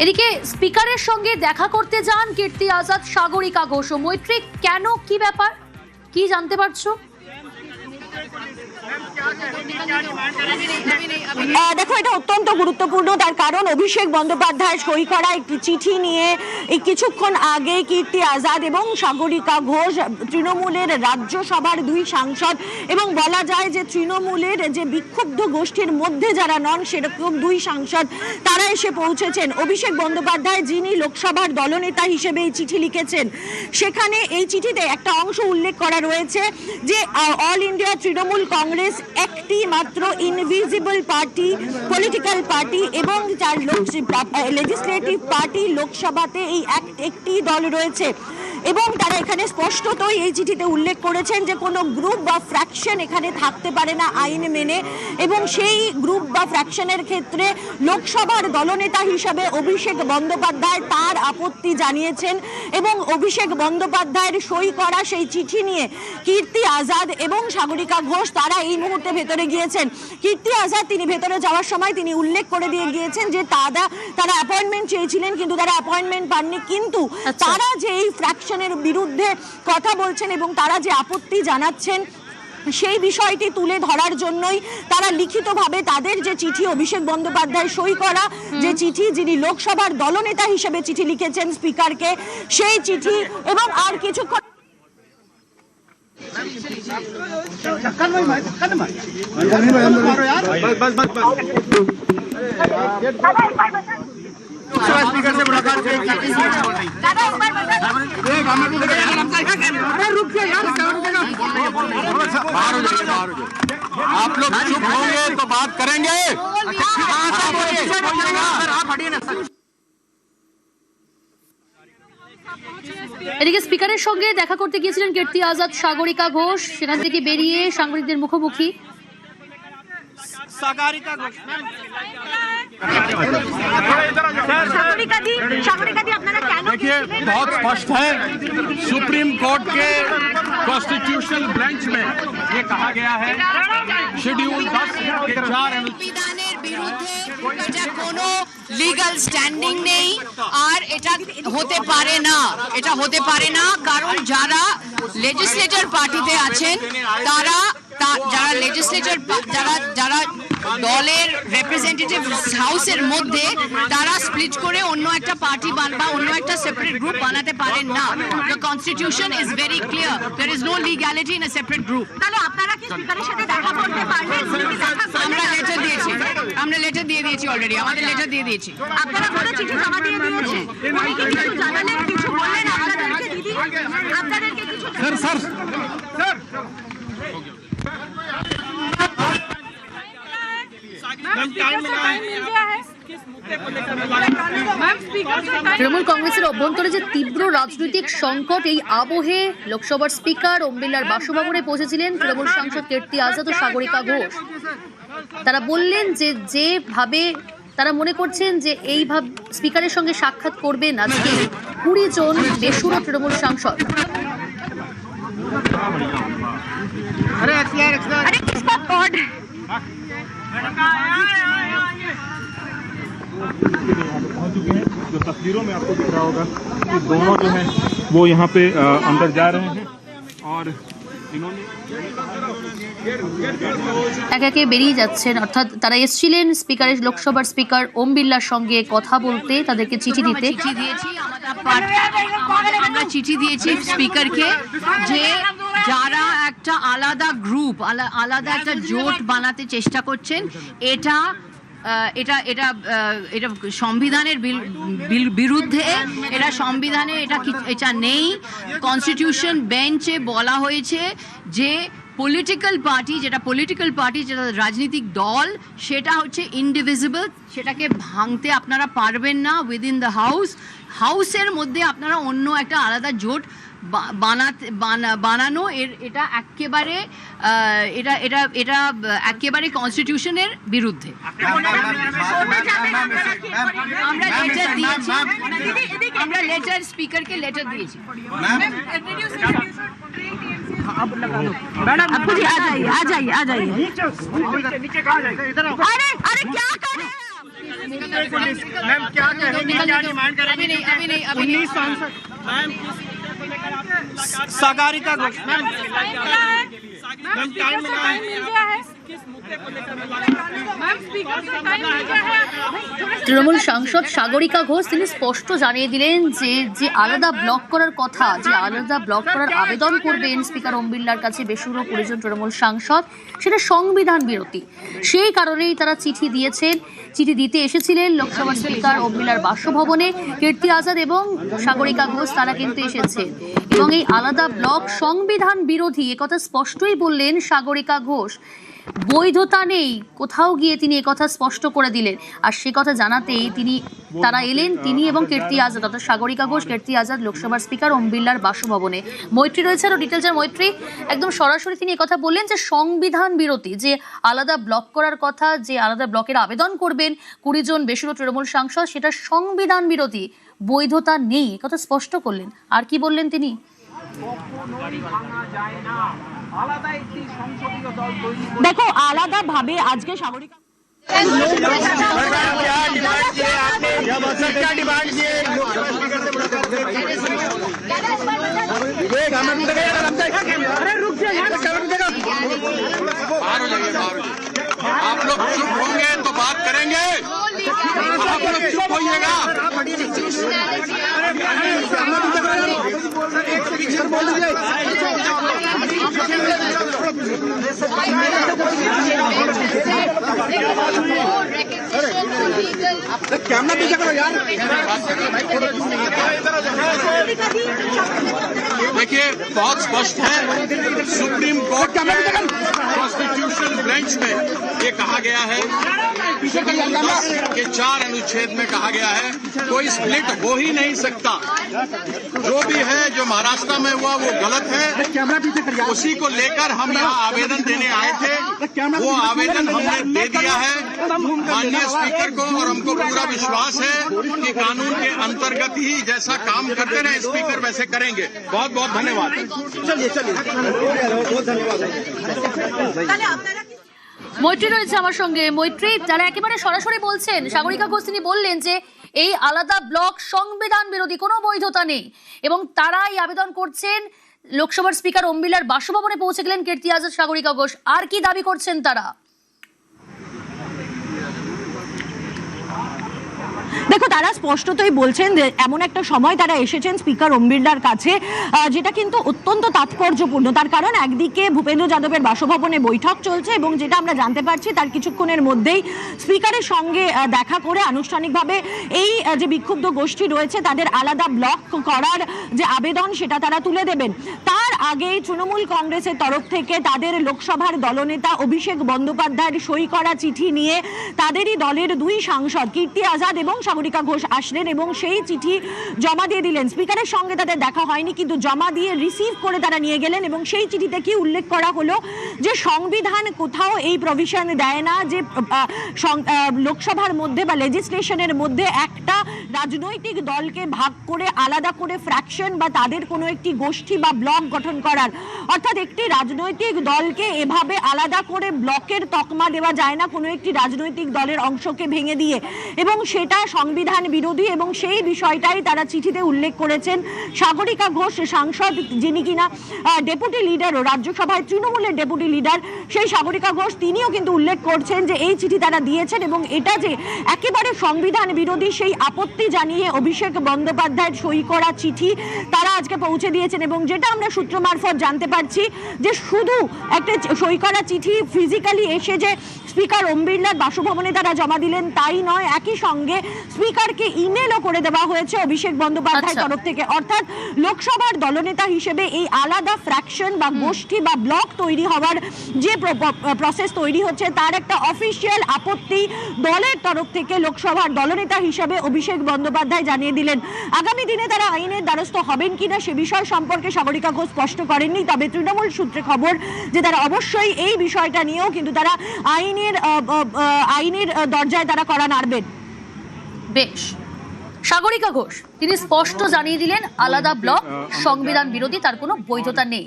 এদিকে স্পিকারের সঙ্গে দেখা করতে যান কীর্তি আজাদ, সাগরিকা ঘোষ। মৈত্রী, কেন, কি ব্যাপার, কি জানতে পারছো? দেখো, এটা অত্যন্ত গুরুত্বপূর্ণ, তার কারণ অভিষেক বন্দ্যোপাধ্যায় সই করা একটি চিঠি নিয়ে এই কিছুক্ষণ আগে কীর্তি আজাদ এবং সাগরিকা ঘোষ, তৃণমূলের রাজ্যসভার দুই সাংসদ, এবং বলা যায় যে তৃণমূলের যে বিক্ষুব্ধ গোষ্ঠীর মধ্যে যারা নন সেরকম দুই সাংসদ, তারা এসে পৌঁছেছেন। অভিষেক বন্দ্যোপাধ্যায়, যিনি লোকসভার দলনেতা হিসেবে এই চিঠি লিখেছেন, সেখানে এই চিঠিতে একটা অংশ উল্লেখ করা রয়েছে যে অল ইন্ডিয়া তৃণমূল কংগ্রেস একটি মাত্র ইনভিজিবল পার্টি, পলিটিক্যাল পার্টি, এবং যার লেজিসলেটিভ পার্টি লোকসভাতে এই একটি দল রয়েছে। এবং তারা এখানে স্পষ্টতই এই চিঠিতে উল্লেখ করেছেন যে কোনো গ্রুপ বা ফ্র্যাকশন এখানে থাকতে পারে না আইন মেনে, এবং সেই গ্রুপ বা ফ্র্যাকশনের ক্ষেত্রে লোকসভার দলনেতা হিসাবে অভিষেক বন্দ্যোপাধ্যায় তার আপত্তি জানিয়েছেন। এবং অভিষেক বন্দ্যোপাধ্যায়ের সই করা সেই চিঠি নিয়ে কীর্তি আজাদ এবং সাগরিকা ঘোষ তারা এই মুহূর্তে ভেতরে গিয়েছেন। কীর্তি আজাদ, তিনি ভেতরে যাওয়ার সময় তিনি উল্লেখ করে দিয়ে গিয়েছেন যে তারা অ্যাপয়েন্টমেন্ট চেয়েছিলেন, কিন্তু তারা অ্যাপয়েন্টমেন্ট পাননি, কিন্তু তারা যে এই ফ্র্যাকশনের বিরুদ্ধে কথা বলছেন এবং তারা যে আপত্তি জানাচ্ছেন সেই বিষয়টি তুলে ধরার জন্যই তারা লিখিতভাবে তাদের যে চিঠি, অভিষেক বন্দ্যোপাধ্যায় সই করা যে চিঠি, যিনি লোকসভার দলনেতা হিসেবে চিঠি লিখেছেন স্পিকারকে, সেই চিঠি এবং আর কিছুক্ষণ स्पीकर से मुलाकात आप लोग चुप होंगे तो बात करेंगे। এদিকে স্পিকারের সঙ্গে দেখা করতে গিয়েছিলেন কীর্তি আজাদ, সাগরিকা ঘোষ, সেখান থেকে বেরিয়ে সাংবাদিকদের মুখোমুখি। देखिए, बहुत स्पष्ट है, सुप्रीम कोर्ट के कॉन्स्टिट्यूशनल बेंच में ये कहा गया है शेड्यूल 10 के 4 সংবিধানের বিরুদ্ধে এটা কোনো লিগ্যাল স্ট্যান্ডিং নেই, আর এটা হতে পারে না, এটা হতে পারে না, কারণ যারা লেজিসলেটর পার্টিতে আছেন তারা যারা লেজিসলেটর যারা দলের রিপ্রেজেন্টেটিভ হাউসের মধ্যে তারা স্প্লিট করে অন্য একটা পার্টি বা অন্য একটা সেপারেট গ্রুপ বানাতে পারেন না। The constitution is very clear, there is no legality in a separate group. তাহলে আপনারা কি স্পিকারের সাথে দেখা করতে পারবেন? আমরা লেটার দিয়ে দিয়েছি অলরেডি, আমাদের লেটার দিয়ে দিয়েছি। আপনারা কোনো চিঠি জমা দিয়ে দিয়েছেন? উনি কি কিছু জানালেন, কিছু বললেন আপনাদেরকে? দিদি, আপনাদেরকে কিছু सर তৃণমূল কংগ্রেসের অভ্যন্তরে যে তীব্র রাজনৈতিক সংকট, এই আবহে লোকসভার স্পিকার ওম বিড়লার বাসভবনে পৌঁছেছিলেন তৃণমূল সাংসদ কীর্তি আজাদ ও সাগরিকা ঘোষ। তারা বললেন যে যেভাবে তারা মনে করছেন যে এইভাবে স্পিকারের সঙ্গে সাক্ষাৎ করবেন আজকে 20 জন বেসুরো তৃণমূল সাংসদ। जो तस्वीरों में आपको दिख रहा होगा कि दोनों जो हैं वो यहाँ पे अंदर जा रहे हैं और इन्होंने একে একে বেরিয়ে যাচ্ছেন, অর্থাৎ তারা এসেছিলেন স্পিকারের, লোকসভার স্পিকার ওম বিড়লার সঙ্গে কথা বলতে, তাদেরকে চিঠি দিতে। আমরা চিঠি দিয়েছি স্পিকারকে যে যারা একটা আলাদা গ্রুপ, আলাদা একটা জোট বানাতে চেষ্টা করছেন, এটা সংবিধানের বিরুদ্ধে, এটা সংবিধানে এটা নেই। কনস্টিটিউশন বেঞ্চে বলা হয়েছে যে পলিটিক্যাল পার্টি, যেটা রাজনৈতিক দল, সেটা হচ্ছে ইনডিভিজিবল, সেটাকে ভাঙতে আপনারা পারবেন না উইদিন দ্য হাউসের মধ্যে আপনারা অন্য একটা আলাদা জোট বানানো, এটা একেবারে একেবারে কনস্টিটিউশনের বিরুদ্ধে। আমরা লেটার দিয়েছি, আমরা স্পিকারকে লেটার দিয়েছি। मैडम आप आ जाइए नीचे कहाँ जाइए? इधर आओ। अरे क्या कर रहे हैं आप? मैम क्या कहेंगी, क्या डिमांड करेंगी? अभी नहीं 19 सांसद ma'am Sagarika Ghosh ma'am time मिला है किस मुद्दे को लेकर मैम स्पीकर से टाइम मिल गया है। তৃণমূল সাংসদ সাগরিকা ঘোষ তিনি স্পষ্ট জানিয়ে দিলেন যে আলাদা ব্লক করার কথা, যে আলাদা ব্লক করার আবেদন করবেন স্পিকার ওম বিড়লার কাছে বেসুরো 20 জন তৃণমূল সাংসদ, সেটা সংবিধান বিরোধী। সেই কারণেই তারা চিঠি দিয়েছেন। চিঠি দিতে এসেছিলেন লোকসভার স্পিকার ওম বিড়লার বাসভবনে। কীর্তি আজাদ এবং সাগরিকা ঘোষ তারা কিন্তু এসেছেন এবং এই আলাদা ব্লক সংবিধান বিরোধী একথা স্পষ্টই বললেন সাগরিকা ঘোষ। বৈধতা নেই, কোথাও গিয়ে তিনি একথা স্পষ্ট করে দিলেন। আর সে কথা জানাতেই তারা এলেন, তিনি এবং কীর্তি আজাদ, অর্থাৎ সাগরিকা ঘোষ, কীর্তি আজাদ লোকসভার স্পিকার ওম বিড়লার বাসভবনে। মৈত্রী রয়েছে আরো ডিটেলসের। মৈত্রী, একদম সরাসরি তিনি একথা বললেন যে সংবিধান বিরোধী, যে আলাদা ব্লক করার কথা, যে আলাদা ব্লকের আবেদন করবেন 20 জন বেসুরো তৃণমূল সাংসদ, সেটা সংবিধান বিরোধী, বৈধতা নেই, একথা স্পষ্ট করলেন। আর কি বললেন তিনি? দেখো, আলাদা ভাবে আজকে সাগরিকা आप लोग चुप होंगे तो बात करेंगे, आप लोग चुप होइएगा। देखिए, बहुत स्पष्ट है, सुप्रीम कोर्ट के कॉन्स्टिट्यूशनल बेंच में ये कहा गया है, शेड्यूल 10 के 4 अनुच्छेद में कहा गया है कोई स्प्लिट हो ही नहीं सकता। जो भी है, जो महाराष्ट्र में हुआ वो गलत है। उसी को लेकर हम यहाँ आवेदन देने आए थे, वो आवेदन हमने दे दिया है माननीय स्पीकर को, और हमको पूरा विश्वास है कि कानून के अंतर्गत ही जैसा काम करते रहे स्पीकर वैसे करेंगे। बहुत बहुत धन्यवाद। মৈত্রী রয়েছে আমার সঙ্গে। মৈত্রী, তারা একেবারে সরাসরি বলছেন, সাগরিকা ঘোষ তিনি বললেন যে এই আলাদা ব্লক সংবিধান বিরোধী, কোনো বৈধতা নেই, এবং তারাই আবেদন করছেন। লোকসভার স্পিকার ওম বিড়লার বাসভবনে পৌঁছে গেলেন কীর্তি আজাদ, সাগরিকা ঘোষ। আর কি দাবি করছেন তারা? দেখো, তারা স্পষ্টতই বলছেন যে এমন একটা সময় তারা এসেছেন স্পিকার ওম বিড়লার কাছে, যেটা কিন্তু অত্যন্ত তাৎপর্যপূর্ণ। তার কারণ একদিকে ভূপেন্দ্র যাদবের বাসভবনে বৈঠক চলছে এবং যেটা আমরা জানতে পারছি তার কিছুক্ষণের মধ্যেই স্পিকারের সঙ্গে দেখা করে আনুষ্ঠানিকভাবে এই যে বিক্ষুব্ধ গোষ্ঠী রয়েছে তাদের আলাদা ব্লক করার যে আবেদন সেটা তারা তুলে দেবেন। তার আগেই তৃণমূল কংগ্রেসের তরফ থেকে তাদের লোকসভার দলনেতা অভিষেক বন্দ্যোপাধ্যায়ের সই করা চিঠি নিয়ে তাদেরই দলের 2 সাংসদ কীর্তি আজাদ এবং সাগরিকা ঘোষ আসলেন এবং সেই চিঠি জমা দিয়ে দিলেন। স্পিকারের সঙ্গে তাদের দেখা হয়নি, কিন্তু জমা দিয়ে রিসিভ করে তারা নিয়ে গেলেন এবং সেই চিঠিতে কি উল্লেখ করা হলো যে সংবিধান কোথাও এই প্রভিশন দেয় না যে লোকসভার মধ্যে বা লেজিসলেশনের মধ্যে একটা রাজনৈতিক দলকে ভাগ করে আলাদা করে ফ্র্যাকশন বা তাদের কোনো একটি গোষ্ঠী বা ব্লক গঠন করার, অর্থাৎ একটি রাজনৈতিক দলকে এভাবে আলাদা করে ব্লকের তকমা দেওয়া যায় না কোনো একটি রাজনৈতিক দলের অংশকে ভেঙে দিয়ে, এবং সেটা সংবিধান বিরোধী। এবং সেই বিষয়টাই তারা চিঠিতে উল্লেখ করেছেন। সাগরিকা ঘোষ সাংসদ, যিনি কিনা ডেপুটি লিডারও, রাজ্যসভায় তৃণমূলের ডেপুটি লিডার, সেই সাগরিকা ঘোষ তিনিও কিন্তু উল্লেখ করছেন যে এই চিঠি তারা দিয়েছেন এবং এটা যে একেবারে সংবিধান বিরোধী সেই আপত্তি জানিয়ে অভিষেক বন্দ্যোপাধ্যায়ের সই করা চিঠি তারা আজকে পৌঁছে দিয়েছেন। এবং যেটা আমরা সূত্র মারফত জানতে পারছি যে শুধু একটা সই করা চিঠি ফিজিক্যালি এসে যে স্পিকার ওম বিড়লার বাসভবনে তারা জমা দিলেন তাই নয়, একই সঙ্গে স্পিকারকে ইমেলও করে দেওয়া হয়েছে অভিষেক বন্দ্যোপাধ্যায়ের তরফ থেকে। অর্থাৎ লোকসভার দলনেতা হিসেবে এই আলাদা ফ্র্যাকশন বা গোষ্ঠী বা ব্লক তৈরি হওয়ার যে প্রসেস তৈরি হচ্ছে তার একটা অফিসিয়াল আপত্তি দলের তরফ থেকে লোকসভার দলনেতা হিসেবে অভিষেক বন্দ্যোপাধ্যায় জানিয়ে দিলেন। আগামী দিনে তারা আইনের দ্বারস্থ হবেন কিনা সে বিষয় সম্পর্কে সাগরিকা ঘোষ স্পষ্ট করেননি, তবে তৃণমূল সূত্রে খবর যে তারা অবশ্যই এই বিষয়টা নিয়েও কিন্তু তারা আইনের দরজায় তারা কড়া নাড়বেন। বেশ, সাগরিকা ঘোষ তিনি স্পষ্ট জানিয়ে দিলেন আলাদা ব্লক সংবিধান বিরোধী, তার কোনো বৈধতা নেই।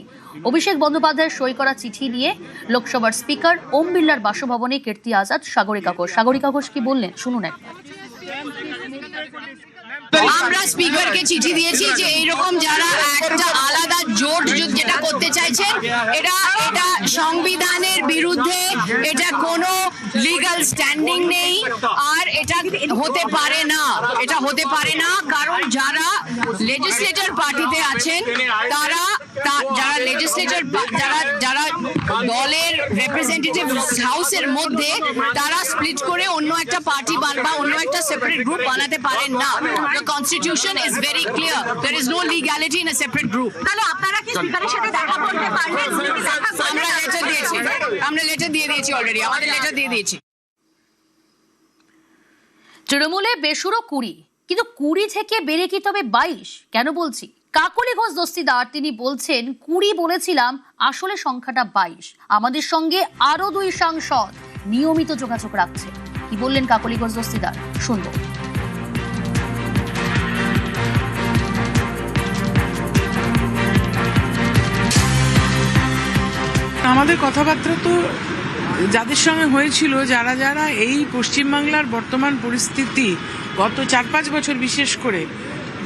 অভিষেক বন্দ্যোপাধ্যায়ের সই করা চিঠি নিয়ে লোকসভার স্পিকার ওম বিড়লার বাসভবনে কীর্তি আজাদ, সাগরিকা ঘোষ কি বললেন শুনুন একবার। আমরা স্পিকারকে চিঠি দিয়েছি যে এইরকম যারা একটা আলাদা জোট যেটা করতে চাইছেন, এটা সংবিধানের বিরুদ্ধে, এটা কোনো লিগ্যাল স্ট্যান্ডিং নেই, আর এটা হতে পারে না, এটা হতে পারে না। কারণ যারা লেজিসলেটর পার্টিতে আছেন তারা যারা লেজিসলেটর যারা দলের রিপ্রেজেন্টেটিভ হাউসের মধ্যে তারা স্প্লিট করে অন্য একটা পার্টি বা অন্য একটা সেপারেট গ্রুপ বানাতে পারেন না। The constitution is very clear. There is no legality in a separate group. তাহলে আপনারা কি স্পিকারের সাথে দেখা করতে পারবেন? আমরা লেটার দিয়েছি, আমরা লেটার দিয়ে দিয়েছি অলরেডি, আমাদের লেটার দিয়ে দিয়েছি। তৃণমূলে বেসুরো 20, কিন্তু 20 থেকে বেড়ে কি তবে 22? কেন বলছি? কাকলি ঘোষ দস্তিদার তিনি বলছেন 20 বলেছিলাম, আসলে সংখ্যাটা 22। আমাদের সঙ্গে আরো 2 সাংসদ নিয়মিত যোগাযোগ রাখছে। কি বললেন কাকলি ঘোষ দস্তিদার, শুনবো। আমাদের কথাবার্তা তো যাদের সঙ্গে হয়েছিল, যারা যারা এই পশ্চিমবাংলার বর্তমান পরিস্থিতি গত 4-5 বছর বিশেষ করে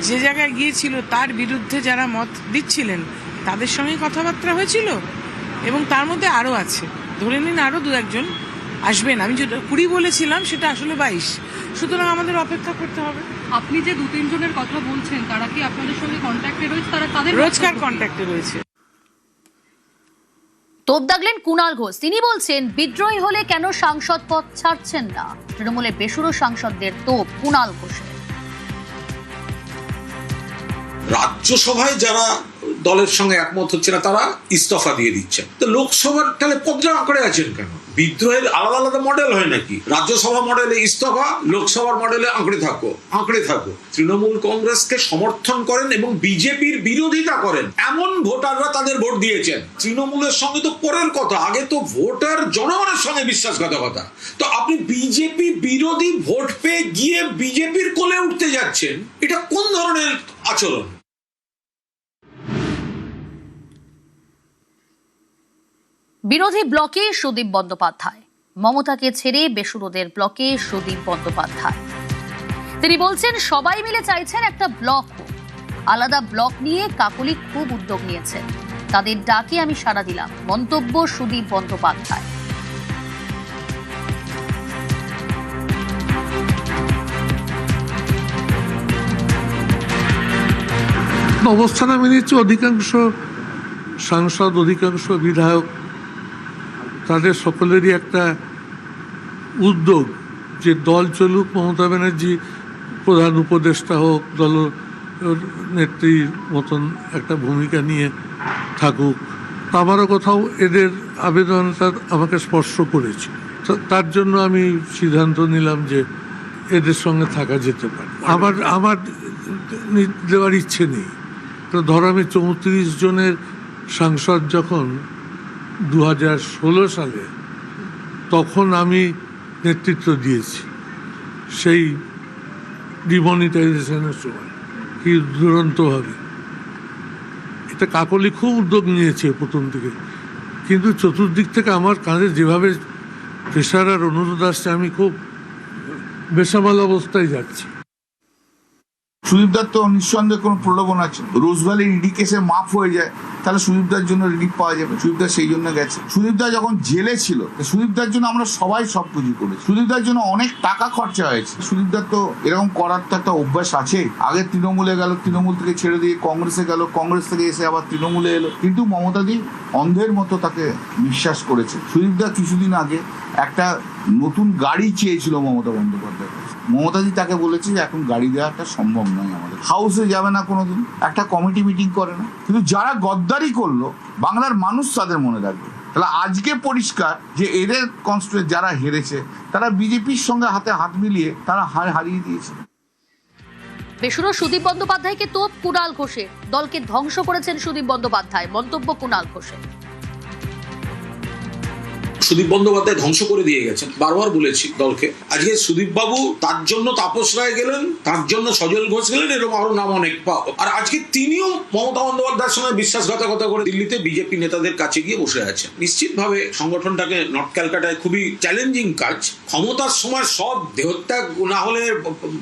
যে জায়গায় গিয়েছিল তার বিরুদ্ধে যারা মত দিচ্ছিলেন তাদের সঙ্গেই কথাবার্তা হয়েছিল, এবং তার মধ্যে আরও আছে, ধরে নিন আরও 2-1 আসবেন। আমি যেটা 20 বলেছিলাম সেটা আসলে 22, সুতরাং আমাদের অপেক্ষা করতে হবে। আপনি যে 2-3 জনের কথা বলছেন তারা কি আপনাদের সঙ্গে কন্ট্যাক্টে রয়েছে? তারা তাদের রোজকার কন্ট্যাক্টে রয়েছে। তোপ দাগলেন কুণাল ঘোষ, তিনি বলছেন বিদ্রোহী হলে কেন সাংসদ পদ ছাড়ছেন না। তৃণমূলের বেসুরো সাংসদদের তোপ কুণাল ঘোষের। রাজ্যসভায় যারা দলের সঙ্গে একমত হচ্ছে না তারা ইস্তফা দিয়ে দিচ্ছেন, তো লোকসভার তাহলে পদটা আঁকড়ে আছেন কেন? বিদ্রোহের আলাদা আলাদা মডেল হয় নাকি? রাজ্যসভা মডেলে ইস্তফা, লোকসভার মডেলে আঁকড়ে থাকো। তৃণমূল কংগ্রেসকে সমর্থন করেন এবং বিজেপির বিরোধিতা করেন এমন ভোটাররা তাদের ভোট দিয়েছেন। তৃণমূলের সঙ্গে তো পরের কথা, আগে তো ভোটার জনগণের সঙ্গে বিশ্বাসঘাতকতা। তো আপনি বিজেপি বিরোধী ভোট পেয়ে গিয়ে বিজেপির কোলে উঠতে যাচ্ছেন, এটা কোন ধরনের আচরণ? বিরোধী ব্লকে সুদীপ বন্দ্যোপাধ্যায়, মমতাকে ছেড়ে বেসুরোদের ব্লকে সুদীপ বন্দ্যোপাধ্যায়। তিনি বলছেন সবাই মিলে চাইছেন একটা ব্লক হোক, আলাদা ব্লক নিয়ে কাকলি খুব উদ্যোগ নিয়েছেন, তাদের ডাকে আমি সাড়া দিলাম, মন্তব্য সুদীপ বন্দ্যোপাধ্যায়। অবস্থানে আমি নিচ্ছি অধিকাংশ সাংসদ, অধিকাংশ বিধায়ক, তাদের সকলেরই একটা উদ্যোগ যে দল চলুক, মমতা ব্যানার্জি প্রধান উপদেষ্টা হোক, দল নেত্রীর মতন একটা ভূমিকা নিয়ে থাকুক। আমারও কোথাও এদের আবেদনটা আমাকে স্পর্শ করেছে, তার জন্য আমি সিদ্ধান্ত নিলাম যে এদের সঙ্গে থাকা যেতে পারে। আমার দেওয়ার ইচ্ছে নেই। তো ধরো আমি 34 জনের সাংসদ যখন 2016 সালে, তখন আমি নেতৃত্ব দিয়েছি সেই ডিমনিটাইজেশনের সময়, কি দুরন্তভাবে। এটা কাকলি খুব উদ্যোগ নিয়েছে প্রথম থেকে, কিন্তু চতুর্দিক থেকে আমার কাঁধে যেভাবে প্রেশার আর অনুরোধ আসছে, আমি খুব বেসামাল অবস্থায় যাচ্ছি। সুদীপদার তো নিঃসন্দেহে কোনো প্রলোভন আছে। রোজভ্যালি ইডি কেসে মাফ হয়ে যায়, তাহলে সুদীপদার জন্য রিলিফ পাওয়া যাবে। সুদীপদার সেই জন্য গেছে। সুদীপদা যখন জেলে ছিল, সুদীপদার জন্য আমরা সবাই সবকিছু করেছি। সুদীপদার জন্য অনেক টাকা খরচা হয়েছে। সুদীপদার তো এরকম করার তো একটা অভ্যাস আছে। আগে তৃণমূলে গেল, তৃণমূল থেকে ছেড়ে দিয়ে কংগ্রেসে গেল, কংগ্রেস থেকে এসে আবার তৃণমূলে এলো, কিন্তু মমতাদি অন্ধের মতো তাকে বিশ্বাস করেছে। সুদীপদা কিছুদিন আগে একটা নতুন গাড়ি চেয়েছিল মমতা বন্দ্যোপাধ্যায়। মমতাদি তাকে বলেছে যে এখন গাড়ি দেওয়াটা সম্ভব নয়, আমাদের হাউসে যাবে না কোনোদিন, একটা কমিটি মিটিং করে না। কিন্তু যারা গদ্দারি করলো বাংলার মানুষ তাদের মনে রাখবে। তাহলে আজকে পরিষ্কার যে এদের কনস্টিটিউয়েন্ট যারা হেরেছে তারা বিজেপির সঙ্গে হাতে হাত মিলিয়ে তারা হারিয়ে দিয়েছে। বেসুরো সুদীপ বন্দ্যোপাধ্যায়কে তোপ কুণাল ঘোষের, দলকে ধ্বংস করেছেন সুদীপ বন্দ্যোপাধ্যায়, মন্তব্য কুণাল ঘোষের। সুদীপ বন্দ্যোপাধ্যায় ধ্বংস করে দিয়ে গেছেন, বারবার বলেছি দলকে। আজকে সুদীপ বাবু, তার জন্য তাপস রায় গেলেন, তার জন্য সজল ঘোষ গেলেন, এরকম আরো নাম অনেক। আর আজকে তিনিও মমতা বন্দ্যোপাধ্যায়ের সঙ্গে বিশ্বাসঘাতকতা করে দিল্লিতে বিজেপি নেতাদের কাছে গিয়ে বসে আছেন। নিশ্চিতভাবে সংগঠনটাকে নর্থ ক্যালকাটায় খুবই চ্যালেঞ্জিং কাজ। ক্ষমতার সময় সব দেহত্যাগ না হলে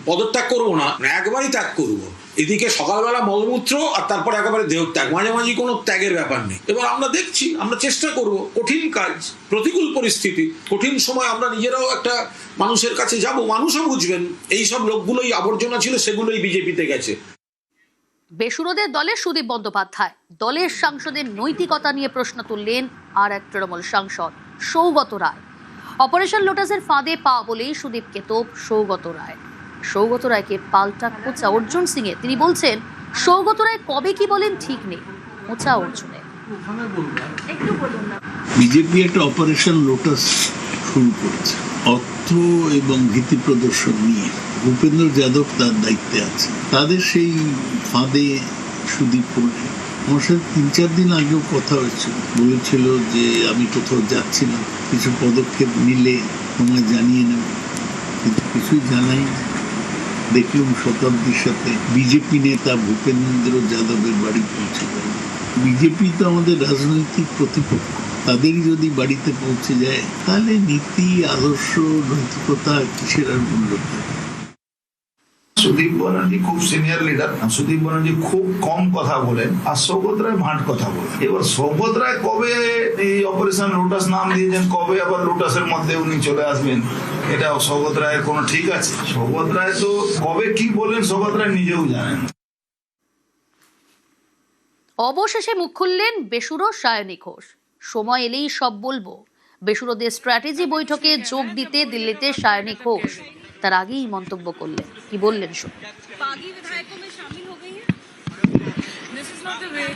পদত্যাগ করবো না, একবারই ত্যাগ করবো। এদিকে সকালবেলা মলমূত্র আর তারপর একেবারে দেহত্যাগ, মাঝামাঝি কোনো ত্যাগের ব্যাপার নেই। এবার আমরা দেখছি, আমরা চেষ্টা করব, কঠিন কাজ, প্রতিকূল পরিস্থিতি, কঠিন সময় আমরা নিজেরাও একটা মানুষের কাছে যাব, মানুষও বুঝবেন এই সব লোকগুলোই আবর্জনা ছিল, সেগুলোই বিজেপিতে গেছে। বেসুরোদের দলে সুদীপ বন্দ্যোপাধ্যায়, দলের সাংসদের নৈতিকতা নিয়ে প্রশ্ন তুললেন আর এক তৃণমূল সাংসদ সৌগত রায়। অপারেশন লোটাসের ফাঁদে পা বলেই সুদীপকে তোপ সৌগত রায়। সৌগত রায়কে পাল্টা খোঁচা অর্জুন সিং এ। তিনি বলছেন, সৌগত রায় কবে কি বলেন ঠিক নেই, খোঁচা অর্জুনে। বিজেপি একটা অপারেশন লোটাস শুরু করেছে অর্থ এবং ভীতি প্রদর্শন নিয়ে। ভূপেন্দ্র যাদব তার দায়িত্বে আছে, তাদের সেই ফাঁদে সুদীপ পড়ে। আমার সাথে 3-4 দিন আগেও কথা হয়েছিল, বলেছিল যে আমি কোথাও যাচ্ছি না, কিছু পদক্ষেপ নিলে তোমায় জানিয়ে নেব, কিন্তু কিছুই জানাই। দেখলাম শতাব্দীর সাথে বিজেপি নেতা ভূপেন্দ্র যাদবের বাড়ি পৌঁছে গেল। বিজেপি তো আমাদের রাজনৈতিক প্রতিপক্ষ, তাদের যদি বাড়িতে পৌঁছে যায় তাহলে নীতি, আদর্শ, নৈতিকতা কিসের আর মূল্য থাকে। সুদীপ ব্যানার্জি খুব সিনিয়র লিডার, সুদীপ ব্যানার্জি খুব কম কথা বলেন, আর সৌগত রায় ভাট কথা বলেন। এবার সৌগত রায় কবে এই অপারেশন লোটাস নাম দিয়েছেন, কবে আবার লোটাসের মধ্যে উনি চলে আসবেন, এটা সৌগত রায়ের কোনো ঠিক আছে? সৌগত রায় তো কবে কি বলেন সৌগত রায় নিজেও জানেন। অবশেষে মুখ খুললেন বেসুরো সায়নী ঘোষ। সময় এলেই সব বলবো। বেসুরোদের স্ট্র্যাটেজি বৈঠকে যোগ দিতে দিল্লিতে সায়নী ঘোষ। তার আগেই মন্তব্য করলেন, কি বললেন শুনুন। बागी विधायकों में शामिल हो गई हैं? This is not the way.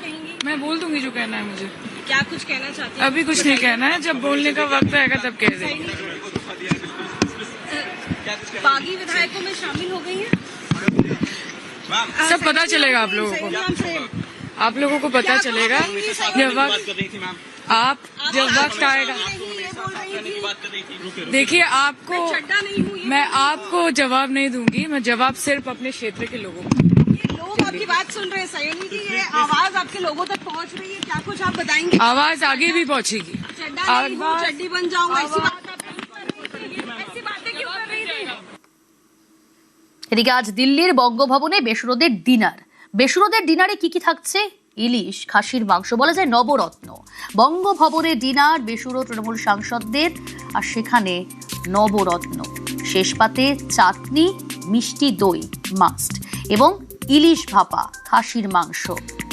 मैं बोल दूंगी जो कहना है मुझे। क्या कुछ कहना चाहती हैं? अभी कुछ नहीं कहना है, जब बोलने का वक्त आएगा तब कह देंगे। बागी विधायकों में शामिल हो गई हैं? सब पता चलेगा आप लोगों को। आप लोगों को पता चलेगा जब वक्त आएगा। देखिए, आपको मैं आपको जवाब नहीं दूंगी, मैं जवाब सिर्फ अपने क्षेत्र के लोगों को। लोग आपकी बात सुन रहे हैं सयानी जी, ये आवाज आपके लोगों तक पहुंच रही है, क्या कुछ आप बताएंगे? आवाज आगे भी पहुंचेगी। चड्डी बन जाऊंगा, ऐसी बातें क्यों कर रही थी? এদিকে আজ দিল্লির বঙ্গভবনে বেসুরোদের ডিনার। বেসুরোদের ডিনারে কি কি থাকছে? ইলিশ, খাসির মাংস, বলা যায় নবরত্ন। বঙ্গভবনে ডিনার বেসুরো তৃণমূল সাংসদদের, আর সেখানে নবরত্ন। শেষ পাতে চাটনি, মিষ্টি দই মাস্ট, এবং ইলিশ ভাপা, খাসির মাংস,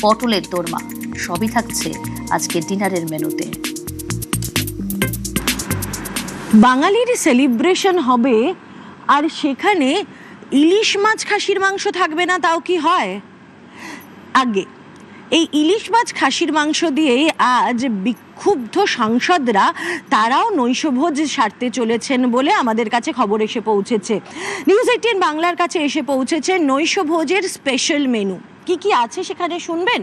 পটলের দোরমা, সবই থাকছে আজকে ডিনারের মেনুতে। বাঙালির সেলিব্রেশন হবে আর সেখানে ইলিশ মাছ, খাসির মাংস থাকবে না, তাও কি হয়? আগে এই ইলিশ মাছ, খাসির মাংস দিয়ে আজ বিক্ষুব্ধ সাংসদরা তারাও নৈশভোজ সারতে চলেছেন বলে আমাদের কাছে খবর এসে পৌঁছেছে। নিউজ 18 বাংলার কাছে এসে পৌঁছেছে নৈশভোজের স্পেশাল মেনু। কি কি আছে সেখানে শুনবেন।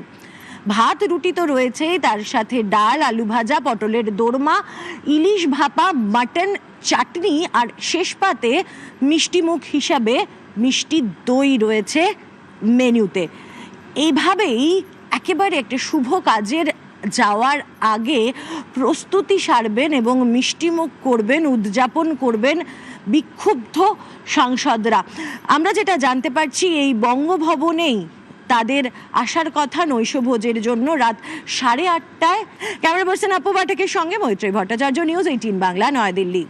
ভাত রুটি তো রয়েছেই, তার সাথে ডাল, আলু ভাজা, পটলের দোরমা, ইলিশ ভাপা, মাটন, চাটনি, আর শেষ পাতে মিষ্টিমুখ হিসাবে মিষ্টি দই রয়েছে মেনুতে। এইভাবেই একেবারে একটা শুভ কাজের যাওয়ার আগে প্রস্তুতি সারবেন এবং মিষ্টিমুখ করবেন, উদযাপন করবেন বিক্ষুব্ধ সাংসদরা। আমরা যেটা জানতে পারছি, এই বঙ্গভবনেই তাদের আসার কথা নৈশভোজের জন্য রাত 8:30টায়। ক্যামেরা পার্সন আপু পাঠকের সঙ্গে মৈত্রী ভট্টাচার্য, নিউজ 18 বাংলা, নয়াদিল্লি।